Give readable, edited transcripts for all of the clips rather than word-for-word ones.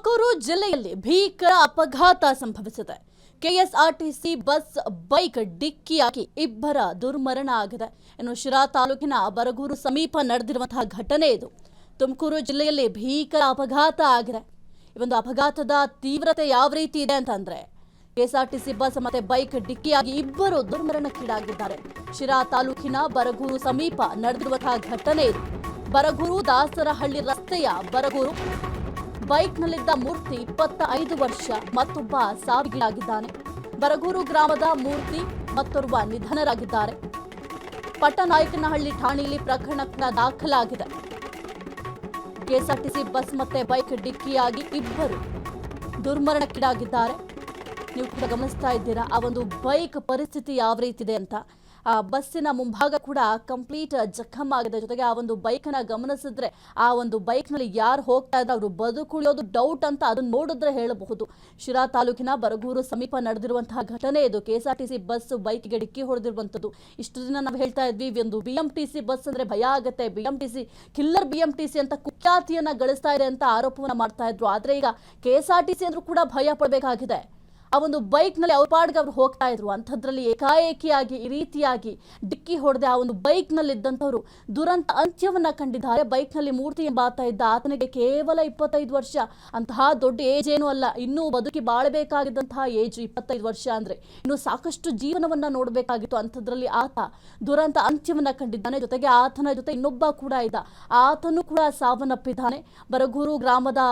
ತುಮಕೂರು ಜಿಲ್ಲೆಯಲ್ಲಿ ಭೀಕರ ಅಪಘಾತ ಸಂಭವಿಸಿದೆ. ಕೆಎಸ್ಆರ್ಟಿಸಿ ಬಸ್ ಬೈಕ್ ಡಿಕ್ಕಿಯಾಗಿ ಇಬ್ಬರ ದುರ್ಮರಣ ಆಗಿದೆ. ಇನ್ನು ಶಿರಾ ತಾಲೂಕಿನ ಬರಗೂರು ಸಮೀಪ ನಡೆದಿರುವಂತಹ ಘಟನೆ ಇದು. ತುಮಕೂರು ಜಿಲ್ಲೆಯಲ್ಲಿ ಭೀಕರ ಅಪಘಾತ ಆಗಿದೆ. ಈ ಒಂದು ಅಪಘಾತದ ತೀವ್ರತೆ ಯಾವ ರೀತಿ ಇದೆ ಅಂತಂದ್ರೆ ಕೆಎಸ್ಆರ್ಟಿಸಿ ಬಸ್ ಮತ್ತೆ ಬೈಕ್ ಡಿಕ್ಕಿಯಾಗಿ ಇಬ್ಬರು ದುರ್ಮರಣಕ್ಕೀಡಾಗಿದ್ದಾರೆ. ಶಿರಾ ತಾಲೂಕಿನ ಬರಗೂರು ಸಮೀಪ ನಡೆದಿರುವಂತಹ ಘಟನೆ ಇದು. ಬರಗೂರು ದಾಸರಹಳ್ಳಿ ರಸ್ತೆಯ ಬರಗೂರು ಬೈಕ್ನಲ್ಲಿದ್ದ ಮೂರ್ತಿ 25 ವರ್ಷ ಮತ್ತೊಬ್ಬ ಸಾವಿಗೀಡಾಗಿದ್ದಾನೆ. ಬರಗೂರು ಗ್ರಾಮದ ಮೂರ್ತಿ ಮತ್ತೋರ್ವ ನಿಧನರಾಗಿದ್ದಾರೆ. ಪಟ್ಟನಾಯಕನಹಳ್ಳಿ ಠಾಣೆಯಲ್ಲಿ ಪ್ರಕರಣ ಕೂಡ ದಾಖಲಾಗಿದೆ. ಕೆಎಸ್ಆರ್ಟಿಸಿ ಬಸ್ ಮತ್ತೆ ಬೈಕ್ ಡಿಕ್ಕಿಯಾಗಿ ಇಬ್ಬರು ದುರ್ಮರಣಕ್ಕೀಡಾಗಿದ್ದಾರೆ. ನೀವು ಕೂಡ ಗಮನಿಸ್ತಾ ಇದ್ದೀರಾ ಆ ಒಂದು ಬೈಕ್ ಪರಿಸ್ಥಿತಿ ಯಾವ ರೀತಿ ಇದೆ ಅಂತ. ಆ ಬಸ್ಸಿನ ಮುಂಭಾಗ ಕೂಡ ಕಂಪ್ಲೀಟ್ ಜಖಮ್ ಆಗಿದೆ. ಜೊತೆಗೆ ಆ ಒಂದು ಬೈಕ್ನ ಗಮನಿಸಿದ್ರೆ ಆ ಒಂದು ಬೈಕ್ನಲ್ಲಿ ಯಾರು ಹೋಗ್ತಾ ಇದ್ದಾರೆ ಅವರು ಬದುಕುಳಿಯೋದು ಡೌಟ್ ಅಂತ ಅದನ್ನ ನೋಡಿದ್ರೆ ಹೇಳಬಹುದು. ಶಿರಾ ತಾಲೂಕಿನ ಬರಗೂರು ಸಮೀಪ ನಡೆದಿರುವಂತಹ ಘಟನೆ ಇದು. ಕೆಎಸ್ಆರ್ಟಿಸಿ ಬಸ್ ಬೈಕ್ಗೆ ಡಿಕ್ಕಿ ಹೊಡೆದಿರುವಂಥದ್ದು. ಇಷ್ಟು ದಿನ ನಾವು ಹೇಳ್ತಾ ಇದ್ವಿ ಒಂದು ಬಿಎಂಟಿಸಿ ಬಸ್ ಅಂದ್ರೆ ಭಯ ಆಗುತ್ತೆ, ಬಿಎಂಟಿಸಿ ಕಿಲ್ಲರ್ ಬಿಎಂಟಿಸಿ ಅಂತ ಕುಖ್ಯಾತಿಯನ್ನ ಗಳಿಸ್ತಾ ಇದೆ ಅಂತ ಆರೋಪವನ್ನ ಮಾಡ್ತಾ ಇದ್ರು. ಆದ್ರೆ ಈಗ ಕೆಎಸ್ಆರ್ಟಿಸಿ ಅಂದ್ರೂ ಕೂಡ ಭಯ ಪಡಬೇಕಾಗಿದೆ. ಆ ಒಂದು ಬೈಕ್ನಲ್ಲಿ ಅವ್ರ ಪಾಡ್ಗೆ ಅವ್ರು ಹೋಗ್ತಾ ಇದ್ರು. ಅಂಥದ್ರಲ್ಲಿ ಏಕಾಏಕಿಯಾಗಿ ಈ ರೀತಿಯಾಗಿ ಡಿಕ್ಕಿ ಹೊಡೆದೆ ಆ ಒಂದು ಬೈಕ್ನಲ್ಲಿ ಇದ್ದಂಥವ್ರು ದುರಂತ ಅಂತ್ಯವನ್ನ ಕಂಡಿದ್ದಾರೆ. ಬೈಕ್ನಲ್ಲಿ ಮೂರ್ತಿ ಎಂಬಾತ ಇದ್ದ ಆತನಿಗೆ ಕೇವಲ 25 ವರ್ಷ. ಅಂತಹ ದೊಡ್ಡ ಏಜ್ ಏನೂ ಅಲ್ಲ, ಇನ್ನೂ ಬದುಕಿ ಬಾಳಬೇಕಾಗಿದ್ದಂತಹ ಏಜ್ 25 ವರ್ಷ ಅಂದ್ರೆ ಇನ್ನು ಸಾಕಷ್ಟು ಜೀವನವನ್ನ ನೋಡಬೇಕಾಗಿತ್ತು. ಅಂಥದ್ರಲ್ಲಿ ಆತ ದುರಂತ ಅಂತ್ಯವನ್ನ ಕಂಡಿದ್ದಾನೆ. ಜೊತೆಗೆ ಆತನ ಜೊತೆ ಇನ್ನೊಬ್ಬ ಕೂಡ ಇದ್ದ, ಆತನು ಕೂಡ ಸಾವನ್ನಪ್ಪಿದ್ದಾನೆ. ಬರಗೂರು ಗ್ರಾಮದ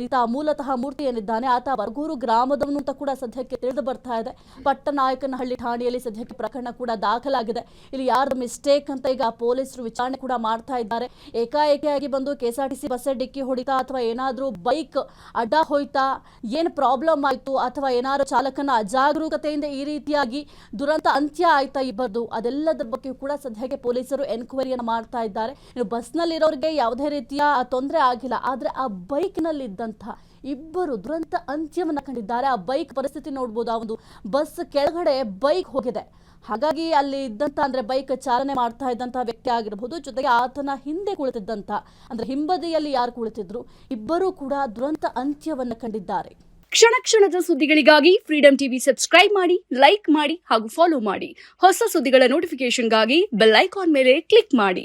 ಈತ ಮೂಲತಃ ಮೂರ್ತಿ ಏನಿದ್ದಾನೆ ಆತ ಬರಗೂರು ಗ್ರಾಮದವನು ಅಂತ ಕೂಡ ಸದ್ಯಕ್ಕೆ ತಿಳಿದು ಬರ್ತಾ ಇದೆ. ಪಟ್ಟನಾಯಕನಹಳ್ಳಿ ಠಾಣೆಯಲ್ಲಿ ಸದ್ಯಕ್ಕೆ ಪ್ರಕರಣ ಕೂಡ ದಾಖಲಾಗಿದೆ. ಇಲ್ಲಿ ಯಾರ್ದು ಮಿಸ್ಟೇಕ್ ಅಂತ ಈಗ ಪೊಲೀಸರು ವಿಚಾರಣೆ ಕೂಡ ಮಾಡ್ತಾ ಇದ್ದಾರೆ. ಏಕಾಏಕಿಯಾಗಿ ಬಂದು ಕೆಎಸ್ಆರ್ಟಿಸಿ ಬಸ್ ಡಿಕ್ಕಿ ಹೊಡಿತಾ ಅಥವಾ ಏನಾದ್ರೂ ಬೈಕ್ ಅಡ್ಡ ಹೋಯ್ತಾ, ಏನು ಪ್ರಾಬ್ಲಮ್ ಆಯ್ತು ಅಥವಾ ಏನಾದ್ರು ಚಾಲಕನ ಅಜಾಗರೂಕತೆಯಿಂದ ಈ ರೀತಿಯಾಗಿ ದುರಂತ ಅಂತ್ಯ ಆಯ್ತಾ ಇಬ್ಬರದು, ಅದೆಲ್ಲದರ ಬಗ್ಗೆ ಕೂಡ ಸದ್ಯಕ್ಕೆ ಪೊಲೀಸರು ಎನ್ಕ್ವೈರಿಯನ್ನು ಮಾಡ್ತಾ ಇದ್ದಾರೆ. ಇನ್ನು ಬಸ್ನಲ್ಲಿರೋರಿಗೆ ಯಾವುದೇ ರೀತಿಯ ತೊಂದರೆ ಆಗಿಲ್ಲ, ಆದ್ರೆ ಆ ಬೈಕ್ನಲ್ಲಿ ಇದ್ದಂತಹ ಇಬ್ಬರು ದುರಂತ ಅಂತ್ಯವನ್ನ ಕಂಡಿದ್ದಾರೆ. ಆ ಬೈಕ್ ಪರಿಸ್ಥಿತಿ ನೋಡ್ಬೋದು. ಆ ಒಂದು ಬಸ್ ಕೆಳಗಡೆ ಬೈಕ್ ಹೋಗಿದೆ. ಹಾಗಾಗಿ ಅಲ್ಲಿ ಇದ್ದಂತ ಅಂದ್ರೆ ಬೈಕ್ ಚಾಲನೆ ಮಾಡ್ತಾ ಇದ್ದಂತ ವ್ಯಕ್ತಿ ಆಗಿರಬಹುದು, ಜೊತೆಗೆ ಆತನ ಹಿಂದೆ ಕುಳಿತಿದ್ದಂತ ಅಂದ್ರೆ ಹಿಂಬದಿಯಲ್ಲಿ ಯಾರು ಕುಳಿತಿದ್ರು ಇಬ್ಬರೂ ಕೂಡ ದುರಂತ ಅಂತ್ಯವನ್ನ ಕಂಡಿದ್ದಾರೆ. ಕ್ಷಣ ಕ್ಷಣದ ಸುದ್ದಿಗಳಿಗಾಗಿ ಫ್ರೀಡಂ ಟಿವಿ ಸಬ್ಸ್ಕ್ರೈಬ್ ಮಾಡಿ, ಲೈಕ್ ಮಾಡಿ ಹಾಗೂ ಫಾಲೋ ಮಾಡಿ. ಹೊಸ ಸುದ್ದಿಗಳ ನೋಟಿಫಿಕೇಶನ್ಗಾಗಿ ಬೆಲ್ ಐಕಾನ್ ಮೇಲೆ ಕ್ಲಿಕ್ ಮಾಡಿ.